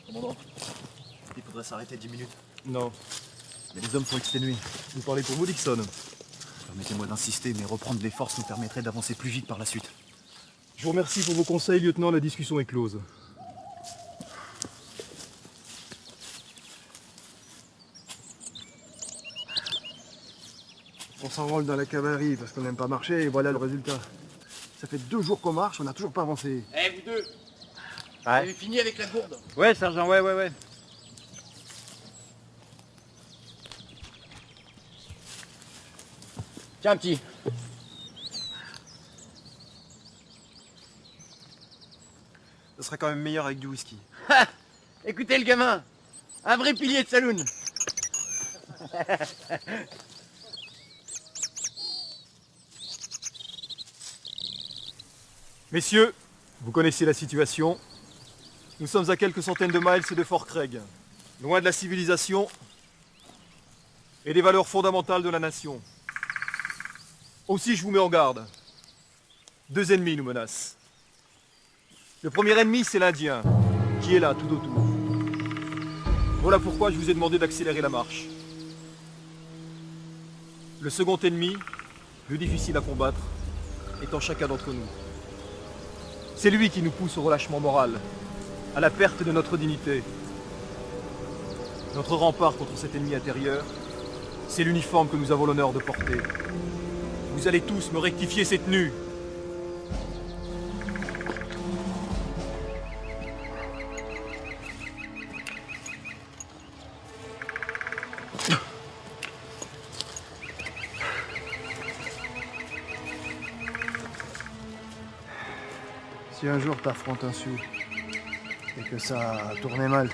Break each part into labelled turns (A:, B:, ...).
A: Commandant, il faudrait s'arrêter 10 minutes.
B: Non.
A: Mais les hommes sont exténués.
B: Vous parlez pour vous, Dixon?
A: Permettez-moi d'insister, mais reprendre les forces nous permettrait d'avancer plus vite par la suite.
B: Je vous remercie pour vos conseils, lieutenant. La discussion est close.
C: On s'enrôle dans la cavalerie parce qu'on n'aime pas marcher et voilà le résultat. Ça fait 2 jours qu'on marche, on n'a toujours pas avancé.
D: Eh, vous deux, vous
E: Ouais.
D: avez fini avec la gourde?
E: Ouais, sergent, ouais.
D: Tiens, petit.
C: Ce serait quand même meilleur avec du whisky.
D: Écoutez le gamin, un vrai pilier de saloon.
B: Messieurs, vous connaissez la situation. Nous sommes à quelques centaines de miles de Fort Craig, loin de la civilisation et des valeurs fondamentales de la nation. Aussi, je vous mets en garde. 2 ennemis nous menacent. Le premier ennemi, c'est l'Indien, qui est là, tout autour. Voilà pourquoi je vous ai demandé d'accélérer la marche. Le second ennemi, plus difficile à combattre, est en chacun d'entre nous. C'est lui qui nous pousse au relâchement moral, à la perte de notre dignité. Notre rempart contre cet ennemi intérieur, c'est l'uniforme que nous avons l'honneur de porter. Vous allez tous me rectifier ces tenues.
C: Si un jour t'affrontes un Sioux et que ça a tourné mal,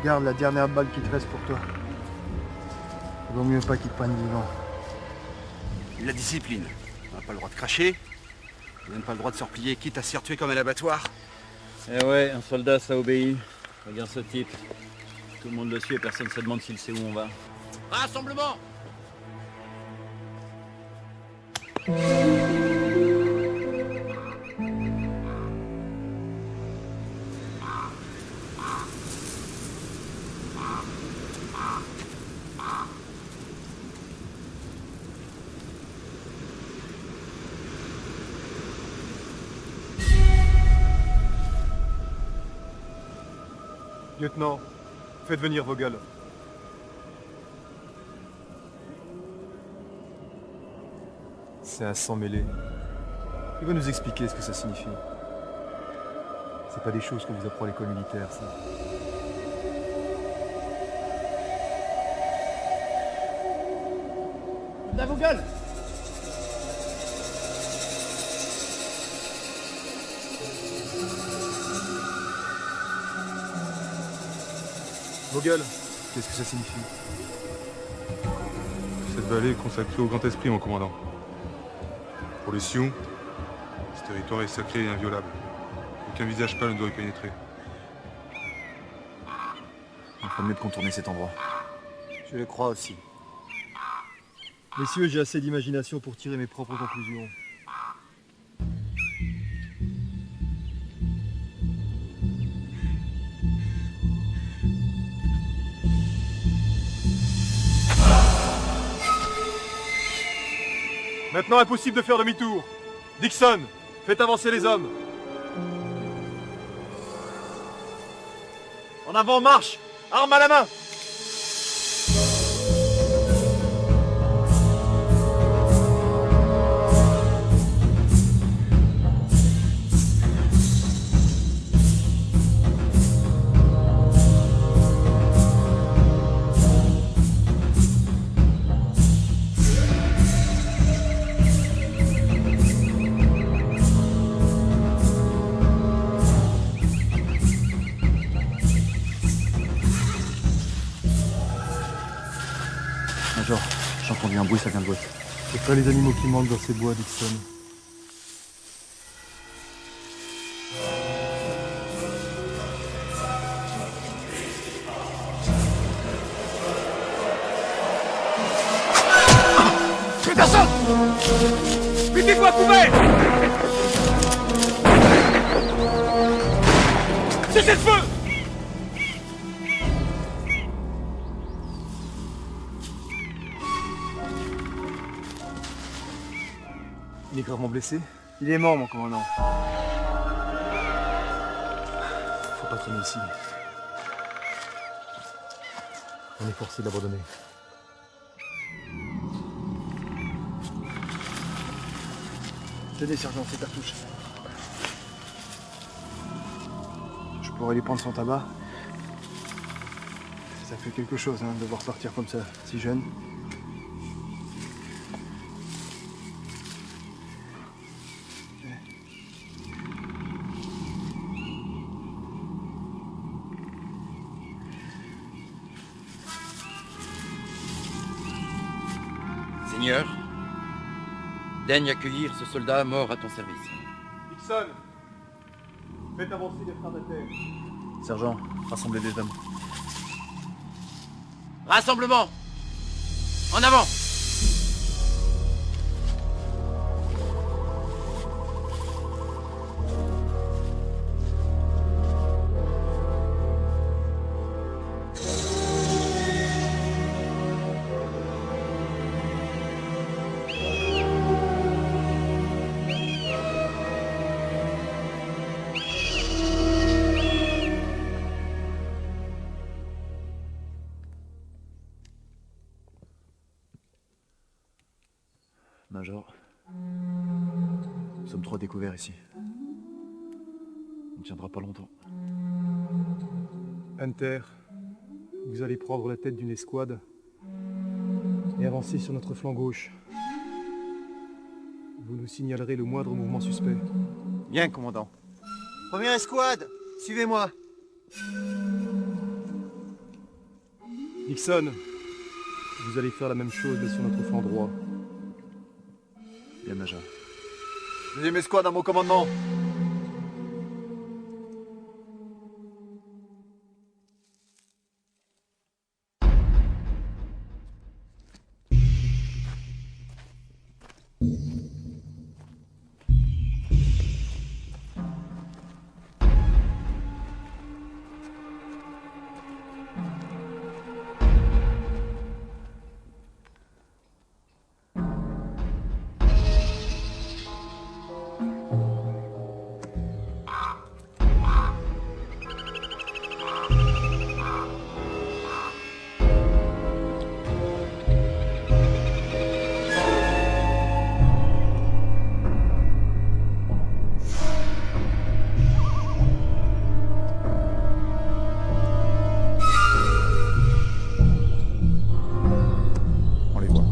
C: garde la dernière balle qui te reste pour toi. Il vaut mieux pas qu'il te prenne vivant.
D: La discipline. On n'a pas le droit de cracher. On n'a même pas le droit de se replier, quitte à s'y retuer comme un abattoir.
E: Eh ouais, un soldat, ça obéit. Regarde ce type. Tout le monde le suit et personne ne se demande s'il sait où on va.
D: Rassemblement!
B: Lieutenant, faites venir Vogel. C'est un sang mêlé. Il va nous expliquer ce que ça signifie. C'est pas des choses qu'on vous apprend à l'école militaire, ça.
D: La Vogel!
B: Vogel, qu'est-ce que ça signifie?
F: Cette vallée est consacrée au grand esprit, mon commandant. Pour les Sioux, ce territoire est sacré et inviolable. Aucun visage pâle ne doit y pénétrer.
A: Il ferait mieux de contourner cet endroit.
C: Je le crois aussi.
B: Messieurs, j'ai assez d'imagination pour tirer mes propres conclusions. Maintenant, impossible de faire demi-tour. Dixon, faites avancer les hommes. En avant, marche! Arme à la main!
A: Major, j'ai entendu un bruit, ça vient de l'ouest.
B: C'est pas les animaux qui manquent dans ces bois, Dixon.
D: Personne! Mettez-vous à couvert! Cessez le feu!
B: Il est gravement blessé.
C: Il est mort, mon commandant.
B: Faut pas traîner ici. On est forcé d'abandonner.
C: Tenez, sergent, ces cartouches. Je pourrais lui prendre son tabac. Ça fait quelque chose, hein, de voir partir comme ça, si jeune.
G: Seigneur, daigne accueillir ce soldat mort à ton service.
B: Dixon, faites avancer les frères de terre.
A: Sergent, rassemblez les hommes.
G: Rassemblement! En avant!
A: Major, nous sommes trop découverts ici. On ne tiendra pas longtemps.
B: Hunter, vous allez prendre la tête d'une escouade et avancer sur notre flanc gauche. Vous nous signalerez le moindre mouvement suspect.
C: Bien, commandant. Première escouade, suivez-moi.
B: Dixon, vous allez faire la même chose mais sur notre flanc droit.
A: Bien, Major.
B: Deuxième escouade à mon commandement.
A: On les voit pas.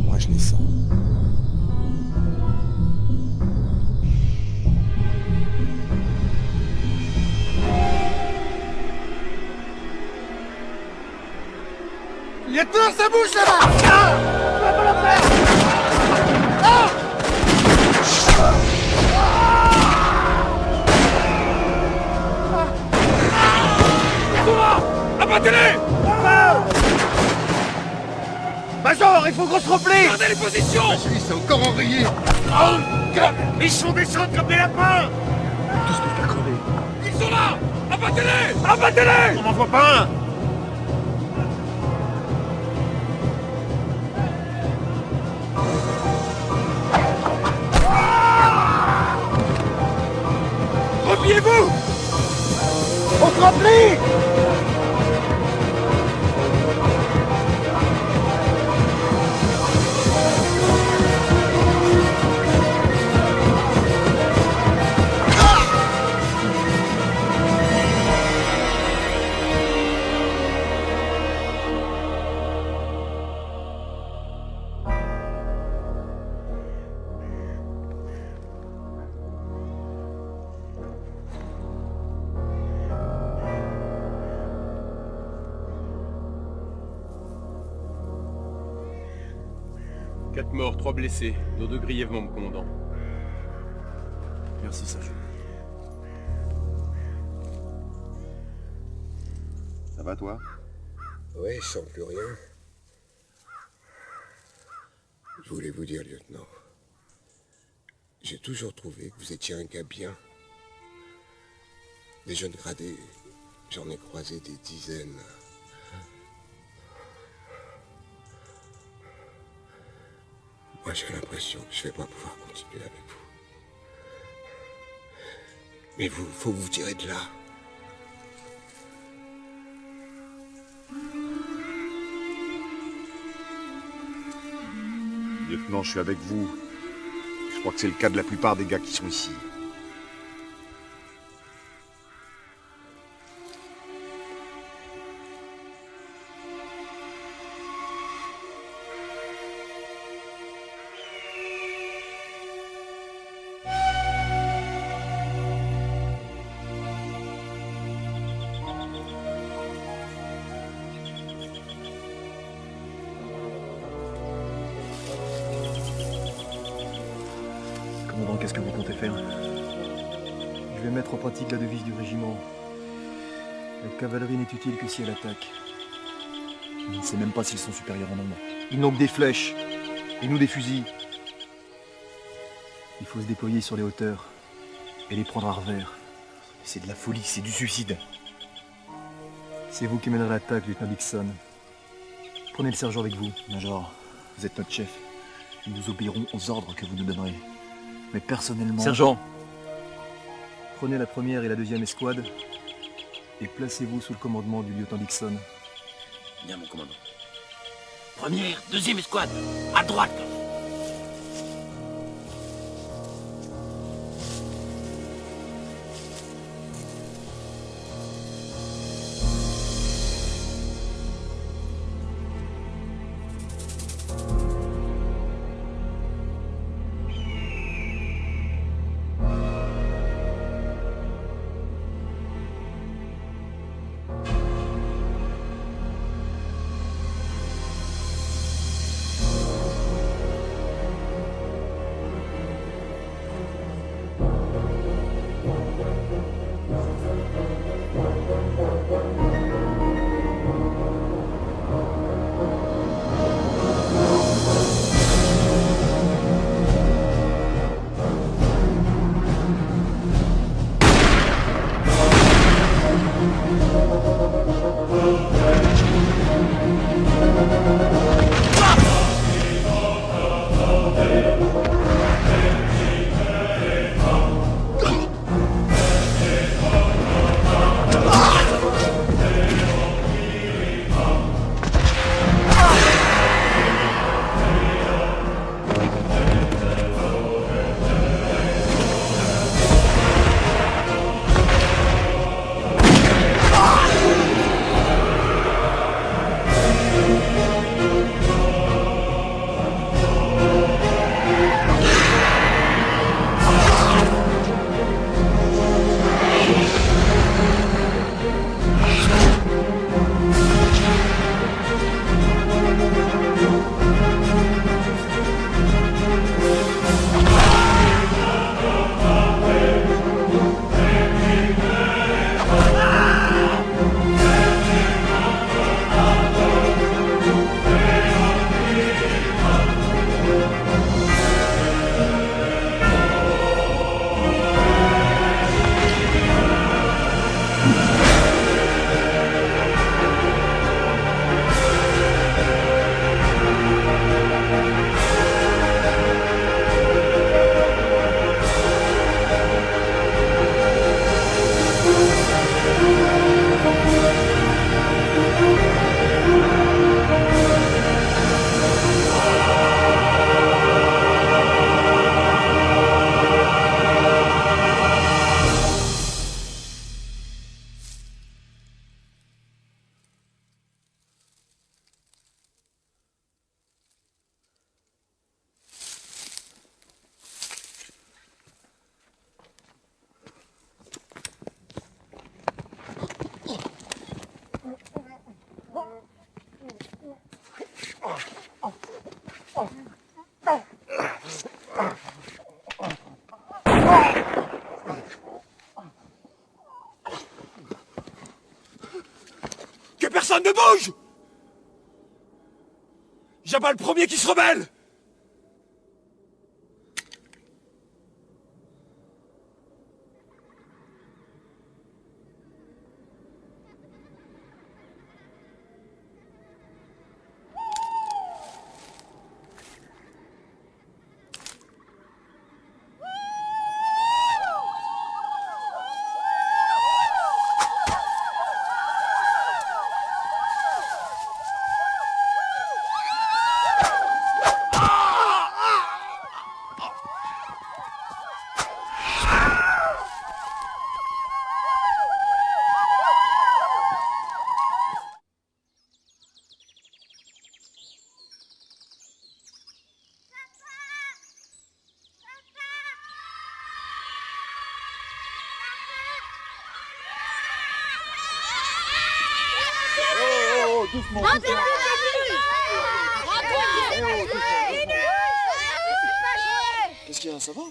H: Moi, je les sens.
C: Lieutenant, ça bouge là-bas! Tu vas pas le faire!
G: Abattez-les!
C: Major, il faut qu'on se replie!
G: Gardez les positions!
H: C'est encore enrayé.
G: Ils sont descendus comme des lapins!
C: Tous nous faire crever.
G: Ils sont là! Abattez-les! Abattez-les!
C: On n'en voit pas un!
G: Repliez-vous!
C: On se replie!
I: Quatre morts, 3 blessés, nos 2 grièvement, mon commandant.
A: Merci, Sage.
H: Ça va, toi?
J: Ouais, je sens plus rien. Je voulais vous dire, lieutenant, j'ai toujours trouvé que vous étiez un gars bien. Des jeunes gradés, j'en ai croisé des dizaines. Moi, j'ai l'impression que je vais pas pouvoir continuer avec vous. Mais vous, faut vous tirer de là.
H: Lieutenant, je suis avec vous. Je crois que c'est le cas de la plupart des gars qui sont ici.
C: Commandant, qu'est-ce que vous comptez faire? Je vais mettre en pratique la devise du régiment. La cavalerie n'est utile que si elle attaque.
A: On ne sait même pas s'ils sont supérieurs en nombre.
C: Ils n'ont que des flèches, et nous des fusils. Il faut se déployer sur les hauteurs, et les prendre à revers.
A: C'est de la folie, c'est du suicide.
C: C'est vous qui mènerez l'attaque, lieutenant Dixon. Prenez le sergent avec vous.
A: Major, vous êtes notre chef. Nous obéirons aux ordres que vous nous donnerez. Mais personnellement...
E: Sergent!
C: Prenez la première et la deuxième escouade, et placez-vous sous le commandement du lieutenant Dixon.
G: Bien, mon commandant. Première, deuxième escouade, à droite.
B: Que personne ne bouge! J'abats le premier qui se rebelle!
A: doucement. Qu'est-ce qu'il y a, ça va?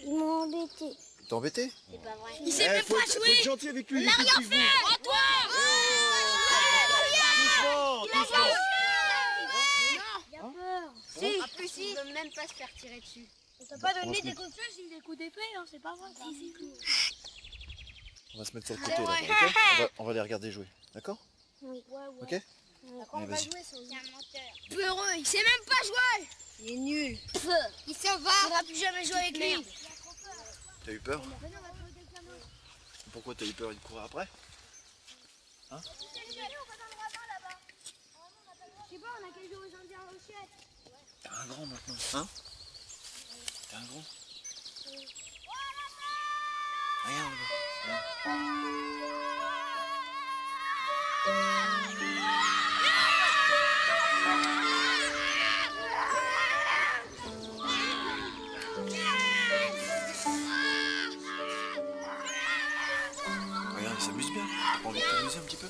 K: Ils m'ont embêté.
A: T'es embêté?
K: C'est pas vrai.
A: Il s'est même pas joué. Faut être gentil avec lui.
K: Il a rien fait. Rends-toi. Il a joué. Il a peur. Si. En plus, il veut même pas se faire tirer dessus. On t'a pas donné des coups de flèche ni des coups d'épée, hein, c'est pas vrai.
A: On va se mettre sur le côté là, ok? On va les regarder jouer, d'accord?
K: Oui.
A: Ok?
K: Allez,
A: on va
K: jouer, c'est un menteur. Peureux, il sait même pas jouer. Il est nul. Il s'en va. On va plus jamais jouer avec lui.
A: T'as eu peur? Pourquoi t'as eu peur? Il te courait après? Hein?
K: Je sais pas, on a qu'à jouer aux Indiens Rochettes.
A: T'es un grand maintenant, hein? T'es un grand? Regarde là-bas. Regarde, il s'amuse bien. T'as pas envie de t'amuser un petit peu?